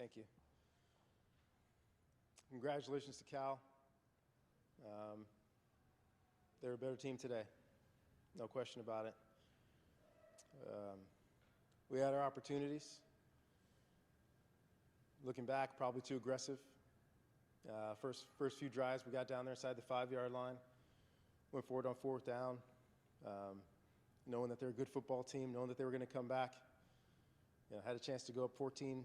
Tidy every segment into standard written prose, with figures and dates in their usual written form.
Thank you. Congratulations to Cal. They're a better team today, no question about it. We had our opportunities. Looking back, probably too aggressive. First few drives, we got down there inside the 5-yard line, went forward on 4th down, knowing that they're a good football team, knowing that they were going to come back. Had a chance to go up 14-0,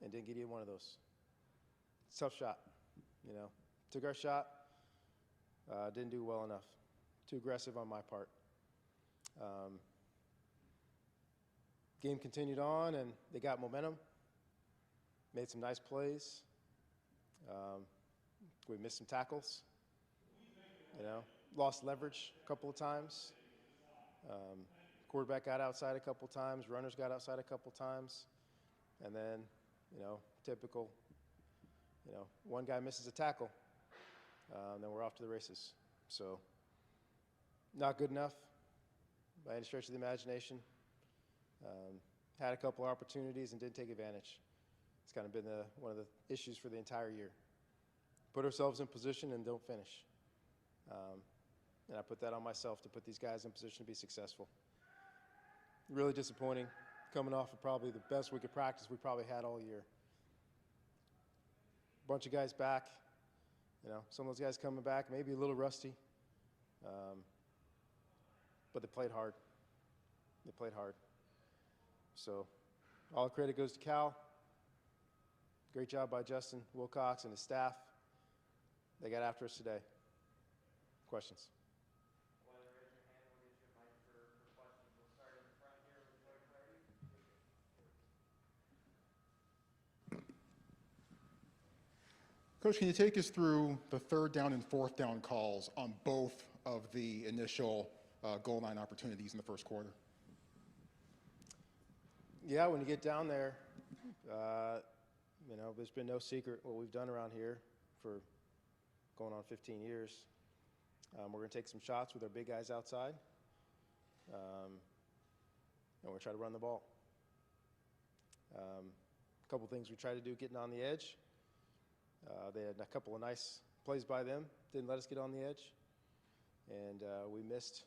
and didn't get either one of those. Tough shot, Took our shot, didn't do well enough. Too aggressive on my part. Game continued on, and they got momentum. Made some nice plays. We missed some tackles. Lost leverage a couple of times. Quarterback got outside a couple of times. Runners got outside a couple of times. And then, typical, one guy misses a tackle. Then we're off to the races. So, not good enough by any stretch of the imagination. Had a couple of opportunities and didn't take advantage. It's kind of been one of the issues for the entire year. Put ourselves in position and don't finish. And I put that on myself to put these guys in position to be successful. Really disappointing, coming off of probably the best week of practice we probably had all year. Bunch of guys back, some of those guys coming back, maybe a little rusty, but they played hard. They played hard. So all the credit goes to Cal. Great job by Justin Wilcox and his staff. They got after us today. Questions? While you raise your hand, we'll get you a mic for questions. We'll start in the front here with Joy Clarity. Coach, can you take us through the 3rd down and 4th down calls on both of the initial goal line opportunities in the first quarter? Yeah, when you get down there, there's been no secret what we've done around here for going on 15 years. We're going to take some shots with our big guys outside, and we're going to try to run the ball. A couple things we tried to do getting on the edge. They had a couple of nice plays by them, didn't let us get on the edge, and we missed,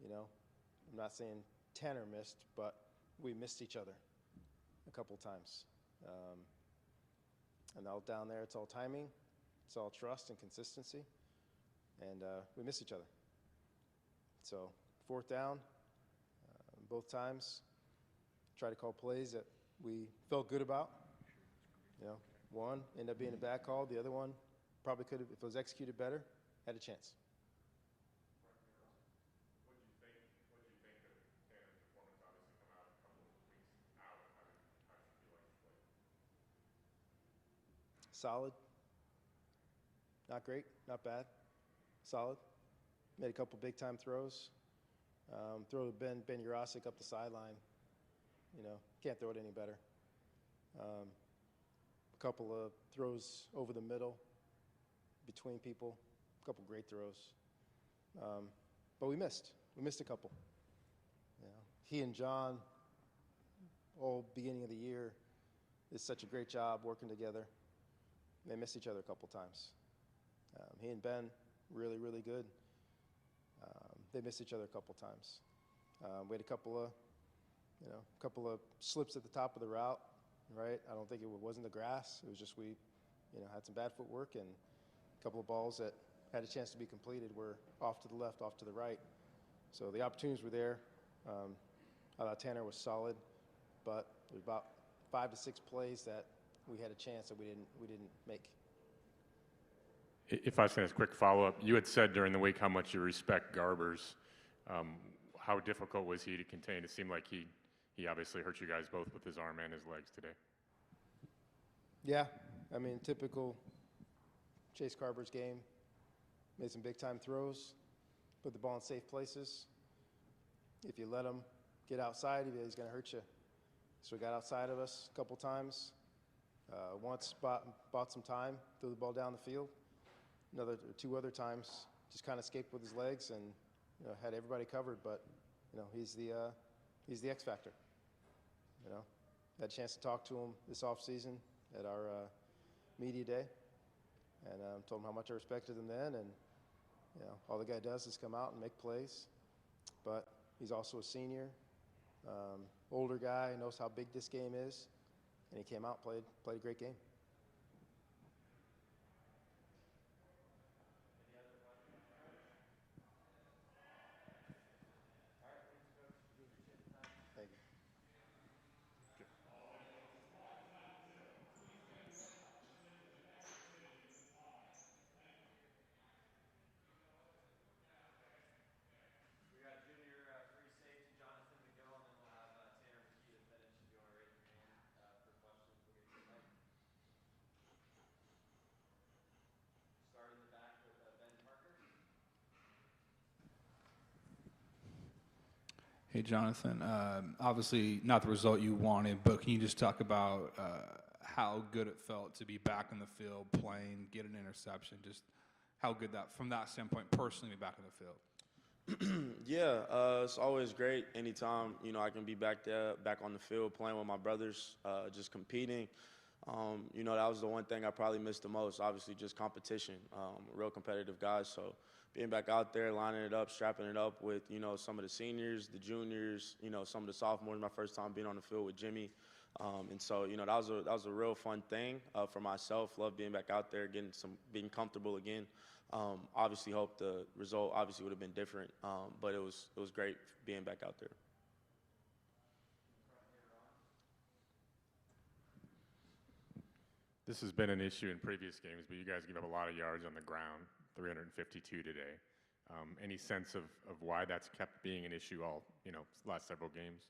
I'm not saying Tanner missed, but we missed each other a couple times. And all down there, it's all timing, it's all trust and consistency, and we missed each other. So 4th down, both times, try to call plays that we felt good about. One ended up being a bad call. The other one probably could have, if it was executed better, had a chance. What did you think of Tanner's performance? Obviously, come out a couple of weeks out. How did you feel like he played? Solid. Not great, not bad. Solid. Made a couple big-time throws. Throw to Ben Urasic up the sideline. Can't throw it any better. A couple of throws over the middle, between people. A couple great throws. But we missed. We missed a couple. He and John, all beginning of the year, did such a great job working together. They missed each other a couple times. He and Ben, really, really good. They missed each other a couple times. We had a couple of slips at the top of the route, right? I don't think it wasn't the grass. It was just we, had some bad footwork, and a couple of balls that had a chance to be completed were off to the left, off to the right. So the opportunities were there. I thought Tanner was solid, but there's about 5 to 6 plays that we had a chance that we didn't make. If I was going to ask a quick follow-up, you had said during the week how much you respect Garbers. How difficult was he to contain? It seemed like he obviously hurt you guys both with his arm and his legs today. Yeah, typical Chase Carber's game. Made some big-time throws, put the ball in safe places. If you let him get outside, he's going to hurt you. So he got outside of us a couple times. Once bought some time, threw the ball down the field. 2 other times, just kind of escaped with his legs and had everybody covered. But he's the X factor. had a chance to talk to him this offseason at our media day, and told him how much I respected him then. And all the guy does is come out and make plays, but he's also a senior, older guy, knows how big this game is, and he came out and played a great game. Any other questions? All right, thanks, Coach. Appreciate the time. Thank you. We got junior free safety Jonathan McGill, and then we'll have Tanner McKee to finish. If you want to raise your hand for questions, we'll get you a mic. Start in the back with Ben Parker. Hey, Jonathan. Obviously, not the result you wanted, but can you just talk about how good it felt to be back in the field, playing, get an interception, just how good that, from that standpoint, personally, be back in the field? Yeah, it's always great anytime, I can be back there, back on the field, playing with my brothers, just competing. That was the one thing I probably missed the most, obviously just competition. A real competitive guy, so being back out there, lining it up, strapping it up with, some of the seniors, the juniors, some of the sophomores, my first time being on the field with Jimmy. And so, that was a real fun thing for myself. Love being back out there, being comfortable again. Obviously, hope the result obviously would have been different, but it was great being back out there. This has been an issue in previous games, but you guys give up a lot of yards on the ground, 352 today. Any sense of why that's kept being an issue all, last several games?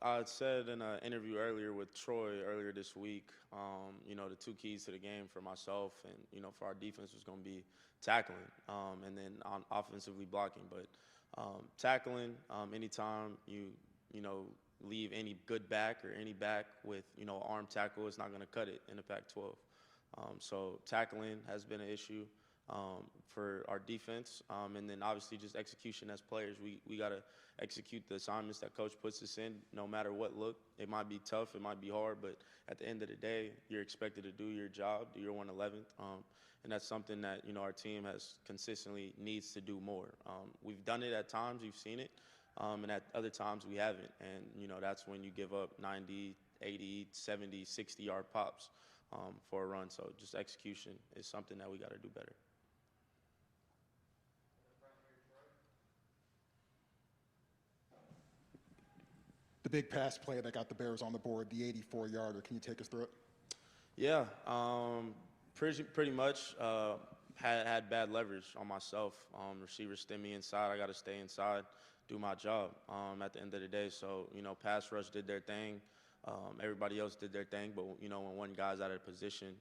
I said in an interview earlier with Troy earlier this week, the two keys to the game for myself and, for our defense was going to be tackling and then offensively blocking. But tackling, anytime you leave any good back or any back with, arm tackle, it's not going to cut it in the Pac-12. So tackling has been an issue for our defense, and then obviously just execution as players. We got to execute the assignments that coach puts us in, no matter what look. It might be tough, it might be hard, but at the end of the day, you're expected to do your job, do your 111th, and that's something that our team has consistently needs to do more. We've done it at times, we've seen it, and at other times we haven't, and that's when you give up 90, 80, 70, 60-yard pops for a run. So just execution is something that we got to do better. The big pass play that got the Bears on the board, the 84-yarder. Can you take us through it? Yeah, pretty much had bad leverage on myself. Receivers stem me inside. I got to stay inside, do my job at the end of the day. So, pass rush did their thing. Everybody else did their thing. But, when one guy's out of position,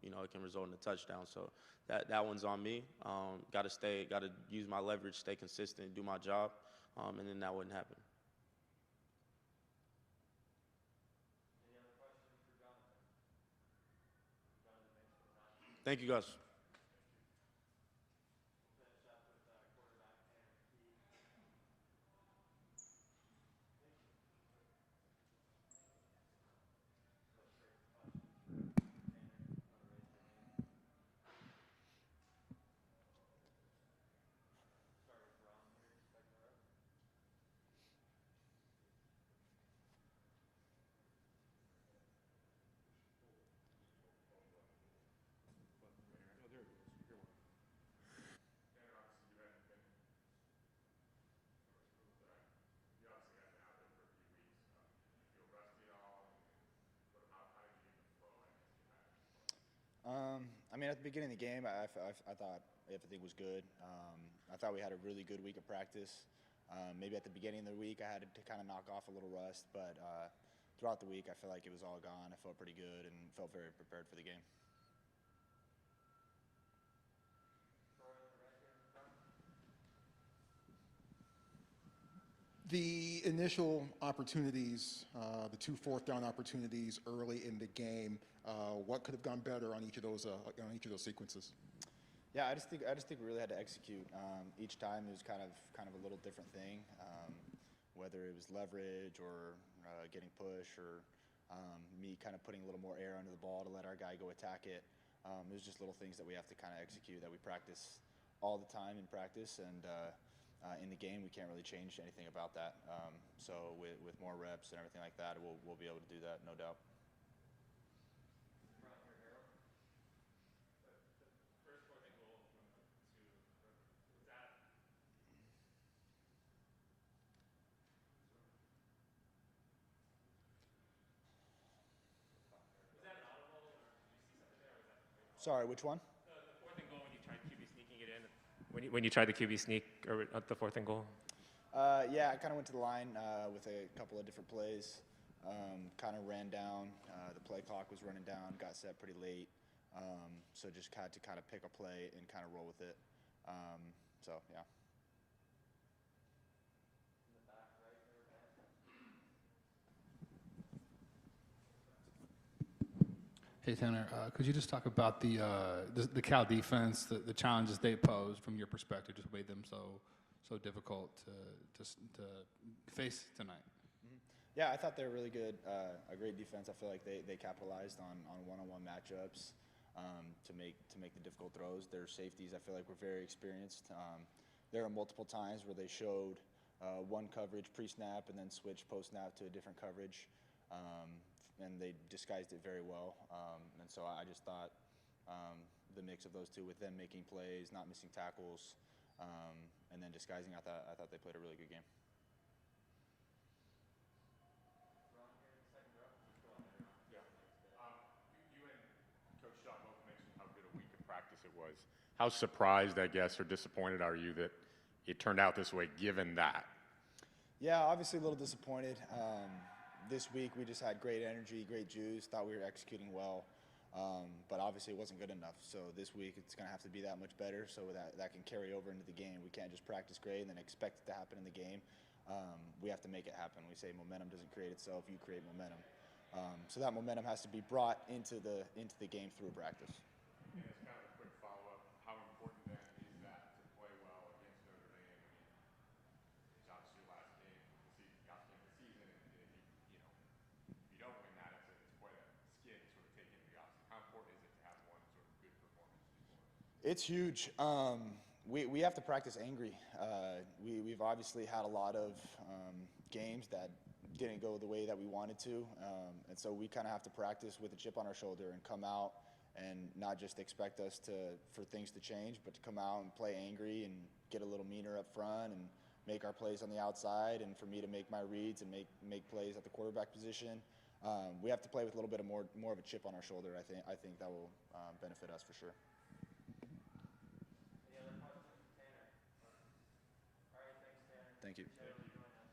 it can result in a touchdown. So that one's on me. Got to use my leverage, stay consistent, do my job, and then that wouldn't happen. Thank you, guys. At the beginning of the game, I thought everything was good. I thought we had a really good week of practice. Maybe at the beginning of the week, I had to kind of knock off a little rust, but throughout the week, I feel like it was all gone. I felt pretty good and felt very prepared for the game. The initial opportunities, the two fourth-down opportunities early in the game, what could have gone better on each of those sequences? Yeah, I just think we really had to execute. Each time it was kind of a little different thing. Whether it it was leverage or getting push or me kind of putting a little more air under the ball to let our guy go attack it. It was just little things that we have to kind of execute that we practice all the time in practice, and in the game we can't really change anything about that. So with more reps and everything like that, we'll be able to do that, no doubt. Sorry, which one? The fourth and goal when you tried QB sneaking it in. When you tried the QB sneak or at the fourth and goal. Yeah, I kind of went to the line with a couple of different plays. Kind of ran down. The play clock was running down. Got set pretty late. So just had to kind of pick a play and kind of roll with it. So yeah. Hey Tanner, could you just talk about the Cal defense, the challenges they pose from your perspective, just made them so difficult to face tonight? Yeah, I thought they were really good. A great defense. I feel like they capitalized on one-on-one matchups to make the difficult throws. Their safeties, I feel like, were very experienced. There were multiple times where they showed one coverage pre-snap and then switched post-snap to a different coverage. And they disguised it very well. And so I just thought the mix of those two, with them making plays, not missing tackles, and then disguising, I thought they played a really good game. You and Coach Shaw both mentioned how good a week of practice it was. How surprised, I guess, or disappointed are you that it turned out this way, given that? Yeah, obviously a little disappointed. This week we just had great energy, great juice, thought we were executing well, but obviously it wasn't good enough. So this week it's going to have to be that much better so that can carry over into the game. We can't just practice great and then expect it to happen in the game. We have to make it happen. We say momentum doesn't create itself, you create momentum. So that momentum has to be brought into the game through practice. And as kind of a quick follow-up, how important then is that to play well against Notre Dame? I mean, it's obviously your last game of the season, and if you don't win that, it's quite a skid to sort of take into the offseason. How important is it to have one sort of good performance before? It's huge. We have to practice angry. We've obviously had a lot of games that didn't go the way that we wanted to, and so we kind of have to practice with a chip on our shoulder and come out and not just expect us for things to change, but to come out and play angry and get a little meaner up front and make our plays on the outside, and for me to make my reads and make plays at the quarterback position. We have to play with a little bit of more of a chip on our shoulder. I think that will benefit us for sure. Any other questions for Tanner? All right, thanks, Tanner. Thank you. Appreciate you joining us.